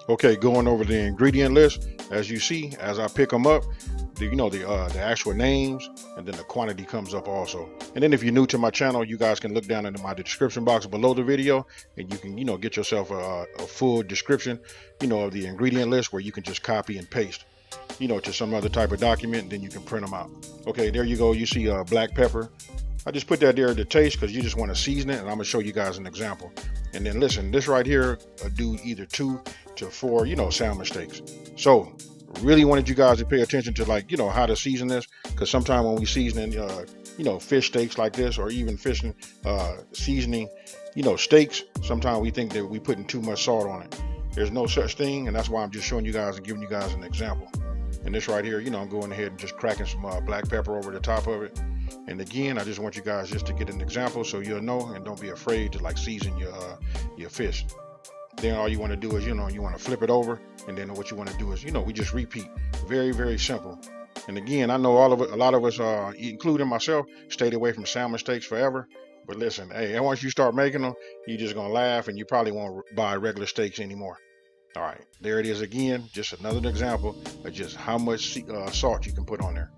Okay, going over the ingredient list, as you see, as I pick them up, the actual names, and then the quantity comes up also. And then if you're new to my channel, you guys can look down into my description box below the video, and you can get yourself a full description of the ingredient list, where you can just copy and paste to some other type of document, and then you can print them out. Okay, there you go. You see black pepper. I just put that there to taste because you just want to season it, and I'm gonna show you guys an example. And then listen, this right here do either 2 to 4 salmon steaks. So really wanted you guys to pay attention to how to season this, because sometimes when we seasoning fish steaks like this, or even fishing seasoning steaks, sometimes we think that we putting too much salt on it. There's no such thing, and that's why I'm just showing you guys and giving you guys an example. And this right here, I'm going ahead and just cracking some black pepper over the top of it. And again, I just want you guys just to get an example so you'll know, and don't be afraid to season your fish. Then all you want to do is you want to flip it over, and then what you want to do is we just repeat. Very, very simple. And again, I know a lot of us, including myself, stayed away from salmon steaks forever. But listen, hey, once you start making them, you're just gonna laugh, and you probably won't buy regular steaks anymore. All right, there it is again, just another example of just how much salt you can put on there.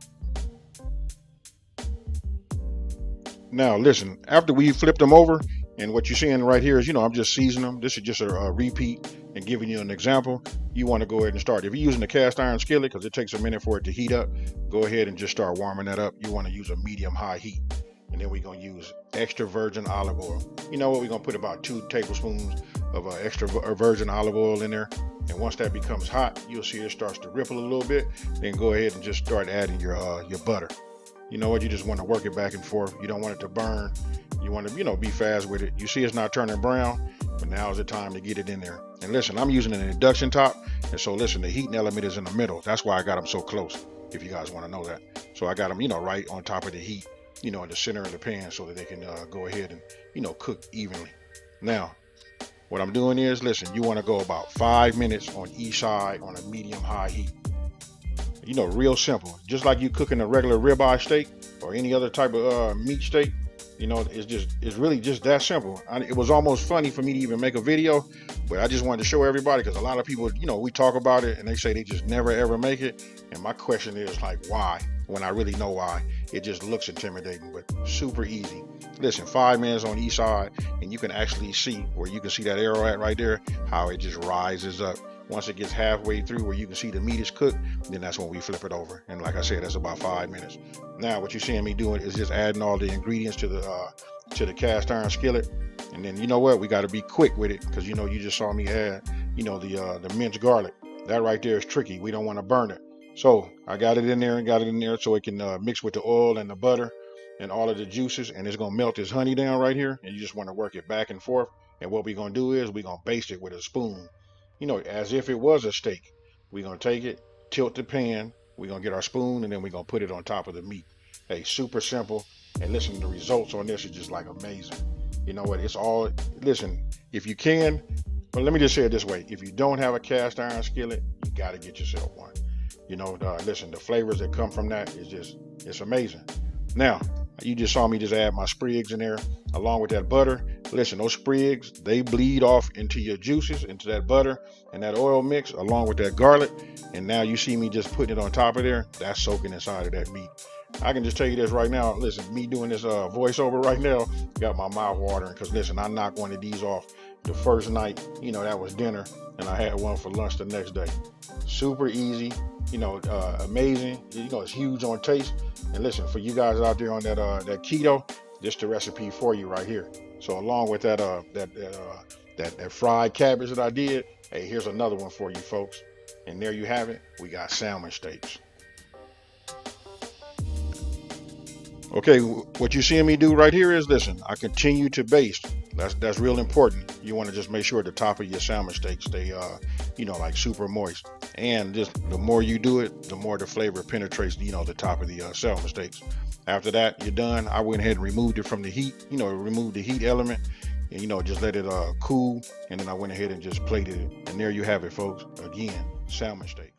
Now listen, after we flip them over, and what you're seeing right here is, I'm just seasoning them. This is just a repeat and giving you an example. You want to go ahead and start. If you're using a cast iron skillet, because it takes a minute for it to heat up, go ahead and just start warming that up. You want to use a medium-high heat. And then we're going to use extra virgin olive oil. You know what? We're going to put about 2 tablespoons of extra virgin olive oil in there. And once that becomes hot, you'll see it starts to ripple a little bit. Then go ahead and just start adding your butter. You know what? You just want to work it back and forth. You don't want it to burn. You want to, be fast with it. You see it's not turning brown, but now is the time to get it in there. And listen, I'm using an induction top. And so listen, the heating element is in the middle. That's why I got them so close, if you guys want to know that. So I got them, right on top of the heat, in the center of the pan, so that they can go ahead and, cook evenly. Now, what I'm doing is, listen, you want to go about 5 minutes on each side on a medium-high heat. Real simple. Just like you cooking a regular ribeye steak or any other type of meat steak, it's really just that simple. It was almost funny for me to even make a video, but I just wanted to show everybody, because a lot of people, we talk about it and they say they just never ever make it. And my question is why? When I really know why. It just looks intimidating, but super easy. Listen, 5 minutes on each side, and you can actually see where you can see that arrow at right there, how it just rises up. Once it gets halfway through where you can see the meat is cooked, then that's when we flip it over. And like I said, that's about 5 minutes. Now what you're seeing me doing is just adding all the ingredients to the cast iron skillet. And then we got to be quick with it, because you just saw me add the minced garlic. That right there is tricky. We don't want to burn it. So I got it in there so it can mix with the oil and the butter and all of the juices, and it's gonna melt this honey down right here. And you just want to work it back and forth. And what we're gonna do is we're gonna baste it with a spoon, as if it was a steak. We're gonna take it, tilt the pan, we're gonna get our spoon, and then we're gonna put it on top of the meat. Hey, super simple. And listen, the results on this is just amazing. You know what? It's all, listen, if you can, but let me just say it this way: if you don't have a cast iron skillet, you got to get yourself one. Listen, the flavors that come from that is it's amazing. Now, you just saw me just add my sprigs in there along with that butter. Listen, those sprigs, they bleed off into your juices, into that butter and that oil mix along with that garlic. And now you see me just putting it on top of there. That's soaking inside of that meat. I can just tell you this right now. Listen, me doing this voiceover right now got my mouth watering, because listen, I knocked one of these off the first night, that was dinner, and I had one for lunch the next day. Super easy, amazing. It's huge on taste. And listen, for you guys out there on that keto, this the recipe for you right here. So along with that fried cabbage that I did, hey, here's another one for you folks. And there you have it. We got salmon steaks. Okay, what you're seeing me do right here is, listen, I continue to baste. That's real important. You want to just make sure the top of your salmon steaks stay, super moist. And just the more you do it, the more the flavor penetrates, the top of the salmon steaks. After that, you're done. I went ahead and removed it from the heat, removed the heat element, and just let it cool. And then I went ahead and just plated it. And there you have it, folks. Again, salmon steaks.